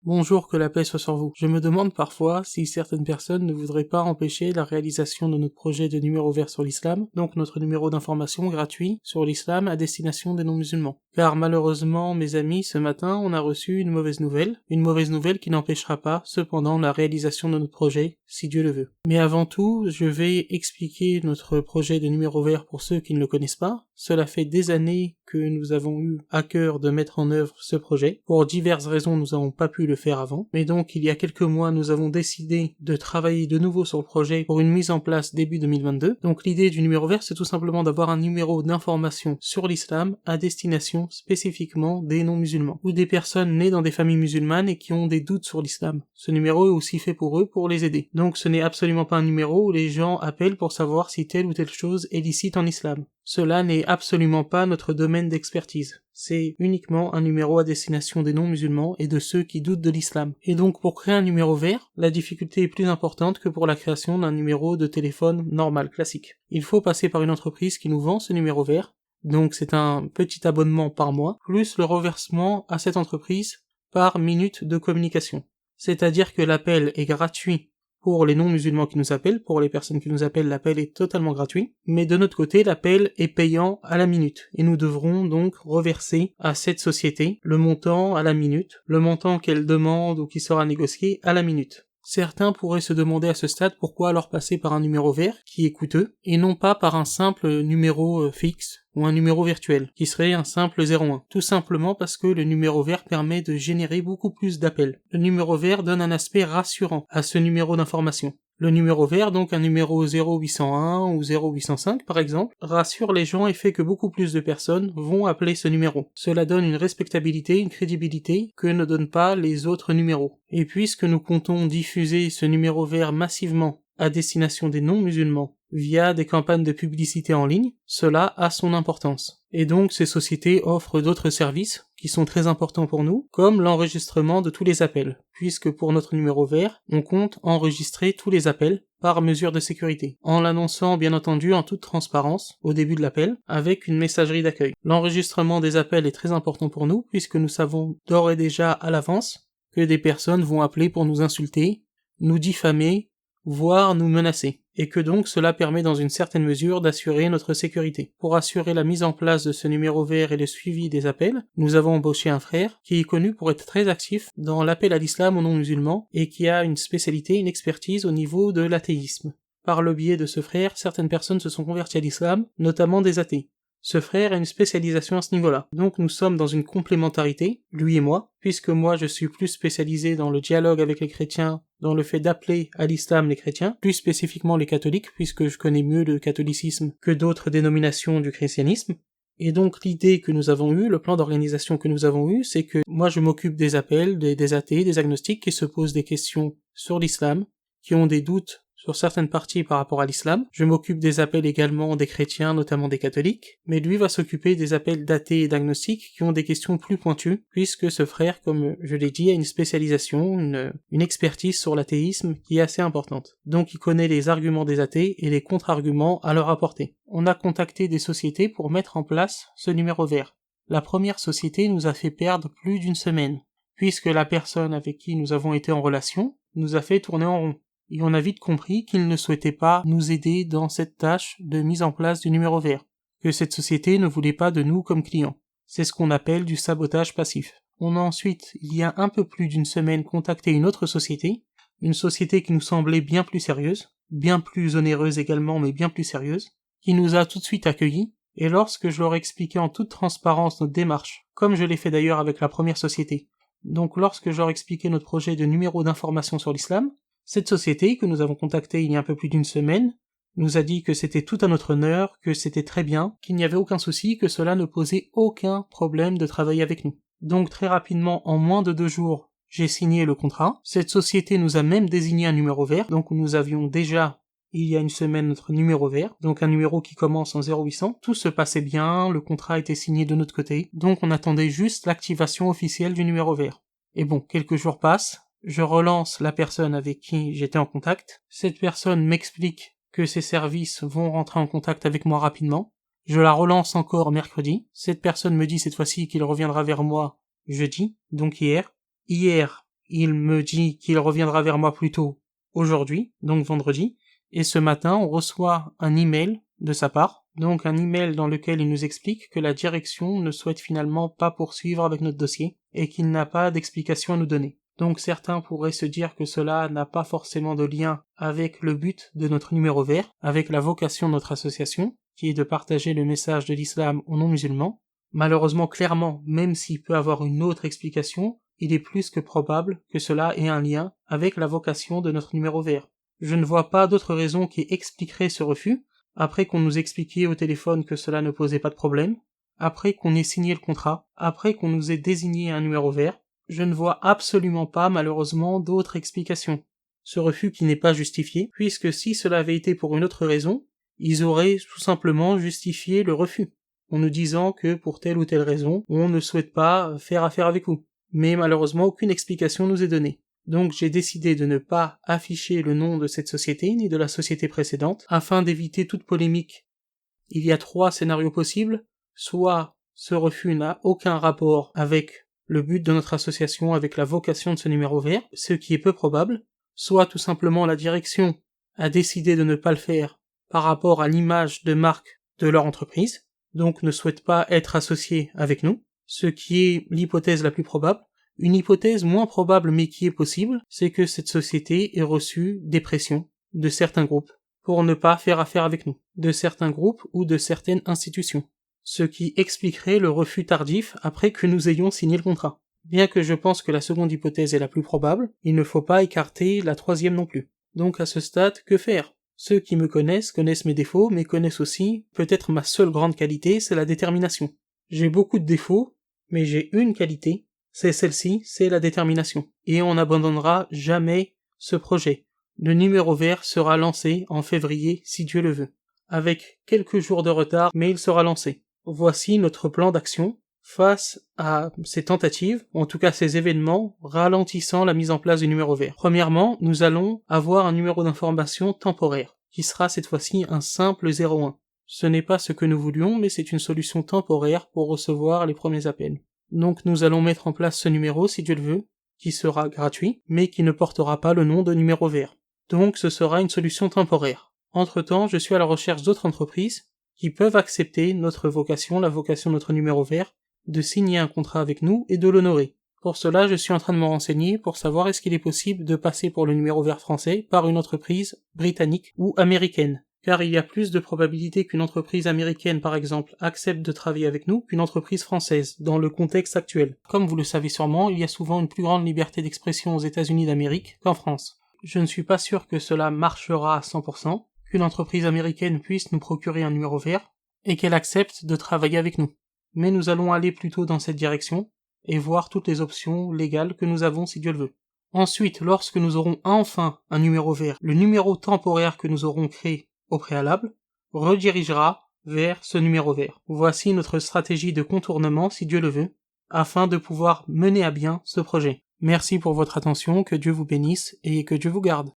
Bonjour, que la paix soit sur vous. Je me demande parfois si certaines personnes ne voudraient pas empêcher la réalisation de notre projet de numéro vert sur l'islam, donc notre numéro d'information gratuit sur l'islam à destination des non-musulmans. Car malheureusement, mes amis, ce matin, on a reçu une mauvaise nouvelle qui n'empêchera pas, cependant, la réalisation de notre projet, si Dieu le veut. Mais avant tout, je vais expliquer notre projet de numéro vert pour ceux qui ne le connaissent pas. Cela fait des années que nous avons eu à cœur de mettre en œuvre ce projet. Pour diverses raisons, nous n'avons pas pu le faire avant. Mais donc, il y a quelques mois, nous avons décidé de travailler de nouveau sur le projet pour une mise en place début 2022. Donc l'idée du numéro vert, c'est tout simplement d'avoir un numéro d'information sur l'islam à destination spécifiquement des non-musulmans, ou des personnes nées dans des familles musulmanes et qui ont des doutes sur l'islam. Ce numéro est aussi fait pour eux, pour les aider. Donc ce n'est absolument pas un numéro où les gens appellent pour savoir si telle ou telle chose est licite en islam. Cela n'est absolument pas notre domaine d'expertise. C'est uniquement un numéro à destination des non-musulmans et de ceux qui doutent de l'islam. Et donc pour créer un numéro vert, la difficulté est plus importante que pour la création d'un numéro de téléphone normal, classique. Il faut passer par une entreprise qui nous vend ce numéro vert, donc c'est un petit abonnement par mois, plus le reversement à cette entreprise par minute de communication. C'est-à-dire que l'appel est gratuit pour les non-musulmans qui nous appellent, pour les personnes qui nous appellent, l'appel est totalement gratuit, mais de notre côté, l'appel est payant à la minute, et nous devrons donc reverser à cette société le montant à la minute, le montant qu'elle demande ou qui sera négocié à la minute. Certains pourraient se demander à ce stade pourquoi alors passer par un numéro vert, qui est coûteux, et non pas par un simple numéro fixe, ou un numéro virtuel, qui serait un simple 01. Tout simplement parce que le numéro vert permet de générer beaucoup plus d'appels. Le numéro vert donne un aspect rassurant à ce numéro d'information. Le numéro vert, donc un numéro 0801 ou 0805 par exemple, rassure les gens et fait que beaucoup plus de personnes vont appeler ce numéro. Cela donne une respectabilité, une crédibilité que ne donnent pas les autres numéros. Et puisque nous comptons diffuser ce numéro vert massivement à destination des non-musulmans via des campagnes de publicité en ligne, cela a son importance. Et donc ces sociétés offrent d'autres services qui sont très importants pour nous, comme l'enregistrement de tous les appels, puisque pour notre numéro vert, on compte enregistrer tous les appels par mesure de sécurité, en l'annonçant bien entendu en toute transparence au début de l'appel, avec une messagerie d'accueil. L'enregistrement des appels est très important pour nous, puisque nous savons d'ores et déjà à l'avance que des personnes vont appeler pour nous insulter, nous diffamer, voire nous menacer, et que donc cela permet dans une certaine mesure d'assurer notre sécurité. Pour assurer la mise en place de ce numéro vert et le suivi des appels, nous avons embauché un frère qui est connu pour être très actif dans l'appel à l'islam aux non-musulmans et qui a une spécialité, une expertise au niveau de l'athéisme. Par le biais de ce frère, certaines personnes se sont converties à l'islam, notamment des athées. Ce frère a une spécialisation à ce niveau-là. Donc nous sommes dans une complémentarité, lui et moi, puisque moi je suis plus spécialisé dans le dialogue avec les chrétiens, dans le fait d'appeler à l'islam les chrétiens, plus spécifiquement les catholiques, puisque je connais mieux le catholicisme que d'autres dénominations du christianisme. Et donc l'idée que nous avons eue, le plan d'organisation que nous avons eu, c'est que moi je m'occupe des appels, des athées, des agnostiques qui se posent des questions sur l'islam, qui ont des doutes sur certaines parties par rapport à l'islam. Je m'occupe des appels également des chrétiens, notamment des catholiques, mais lui va s'occuper des appels d'athées et d'agnostiques qui ont des questions plus pointues, puisque ce frère, comme je l'ai dit, a une spécialisation, une expertise sur l'athéisme qui est assez importante. Donc il connaît les arguments des athées et les contre-arguments à leur apporter. On a contacté des sociétés pour mettre en place ce numéro vert. La première société nous a fait perdre plus d'une semaine, puisque la personne avec qui nous avons été en relation nous a fait tourner en rond. Et on a vite compris qu'il ne souhaitait pas nous aider dans cette tâche de mise en place du numéro vert, que cette société ne voulait pas de nous comme clients. C'est ce qu'on appelle du sabotage passif. On a ensuite, il y a un peu plus d'une semaine, contacté une autre société, une société qui nous semblait bien plus sérieuse, bien plus onéreuse également, mais bien plus sérieuse, qui nous a tout de suite accueillis, et lorsque je leur ai expliqué en toute transparence notre démarche, comme je l'ai fait d'ailleurs avec la première société, donc lorsque je leur ai expliqué notre projet de numéro d'information sur l'islam, cette société, que nous avons contactée il y a un peu plus d'une semaine, nous a dit que c'était tout à notre honneur, que c'était très bien, qu'il n'y avait aucun souci, que cela ne posait aucun problème de travailler avec nous. Donc très rapidement, en moins de 2 jours, j'ai signé le contrat. Cette société nous a même désigné un numéro vert, donc nous avions déjà, il y a une semaine, notre numéro vert, donc un numéro qui commence en 0800. Tout se passait bien, le contrat était signé de notre côté, donc on attendait juste l'activation officielle du numéro vert. Et bon, quelques jours passent, je relance la personne avec qui j'étais en contact. Cette personne m'explique que ses services vont rentrer en contact avec moi rapidement. Je la relance encore mercredi. Cette personne me dit cette fois-ci qu'il reviendra vers moi jeudi, donc hier. Hier, il me dit qu'il reviendra vers moi plus tôt aujourd'hui, donc vendredi, et ce matin on reçoit un email de sa part, donc un email dans lequel il nous explique que la direction ne souhaite finalement pas poursuivre avec notre dossier, et qu'il n'a pas d'explication à nous donner. Donc certains pourraient se dire que cela n'a pas forcément de lien avec le but de notre numéro vert, avec la vocation de notre association, qui est de partager le message de l'islam aux non-musulmans. Malheureusement, clairement, même s'il peut avoir une autre explication, il est plus que probable que cela ait un lien avec la vocation de notre numéro vert. Je ne vois pas d'autre raison qui expliquerait ce refus, après qu'on nous expliquait au téléphone que cela ne posait pas de problème, après qu'on ait signé le contrat, après qu'on nous ait désigné un numéro vert. Je ne vois absolument pas, malheureusement, d'autre explication. Ce refus qui n'est pas justifié, puisque si cela avait été pour une autre raison, ils auraient tout simplement justifié le refus, en nous disant que pour telle ou telle raison, on ne souhaite pas faire affaire avec vous. Mais malheureusement, aucune explication nous est donnée. Donc j'ai décidé de ne pas afficher le nom de cette société, ni de la société précédente, afin d'éviter toute polémique. Il y a 3 scénarios possibles, soit ce refus n'a aucun rapport avec le but de notre association, avec la vocation de ce numéro vert, ce qui est peu probable, soit tout simplement la direction a décidé de ne pas le faire par rapport à l'image de marque de leur entreprise, donc ne souhaite pas être associé avec nous, ce qui est l'hypothèse la plus probable. Une hypothèse moins probable mais qui est possible, c'est que cette société ait reçu des pressions de certains groupes pour ne pas faire affaire avec nous, de certains groupes ou de certaines institutions, ce qui expliquerait le refus tardif après que nous ayons signé le contrat. Bien que je pense que la seconde hypothèse est la plus probable, il ne faut pas écarter la troisième non plus. Donc à ce stade, que faire ? Ceux qui me connaissent mes défauts, mais connaissent aussi peut-être ma seule grande qualité, c'est la détermination. J'ai beaucoup de défauts, mais j'ai une qualité, c'est celle-ci, c'est la détermination. Et on n'abandonnera jamais ce projet. Le numéro vert sera lancé en février, si Dieu le veut. Avec quelques jours de retard, mais il sera lancé. Voici notre plan d'action face à ces tentatives, ou en tout cas ces événements ralentissant la mise en place du numéro vert. Premièrement, nous allons avoir un numéro d'information temporaire, qui sera cette fois-ci un simple 01. Ce n'est pas ce que nous voulions, mais c'est une solution temporaire pour recevoir les premiers appels. Donc nous allons mettre en place ce numéro, si Dieu le veut, qui sera gratuit, mais qui ne portera pas le nom de numéro vert. Donc ce sera une solution temporaire. Entre-temps, je suis à la recherche d'autres entreprises qui peuvent accepter notre vocation, la vocation de notre numéro vert, de signer un contrat avec nous et de l'honorer. Pour cela, je suis en train de me renseigner pour savoir est-ce qu'il est possible de passer pour le numéro vert français par une entreprise britannique ou américaine. Car il y a plus de probabilité qu'une entreprise américaine, par exemple, accepte de travailler avec nous qu'une entreprise française, dans le contexte actuel. Comme vous le savez sûrement, il y a souvent une plus grande liberté d'expression aux États-Unis d'Amérique qu'en France. Je ne suis pas sûr que cela marchera à 100%, qu'une entreprise américaine puisse nous procurer un numéro vert, et qu'elle accepte de travailler avec nous. Mais nous allons aller plutôt dans cette direction, et voir toutes les options légales que nous avons si Dieu le veut. Ensuite, lorsque nous aurons enfin un numéro vert, le numéro temporaire que nous aurons créé au préalable redirigera vers ce numéro vert. Voici notre stratégie de contournement si Dieu le veut, afin de pouvoir mener à bien ce projet. Merci pour votre attention, que Dieu vous bénisse et que Dieu vous garde.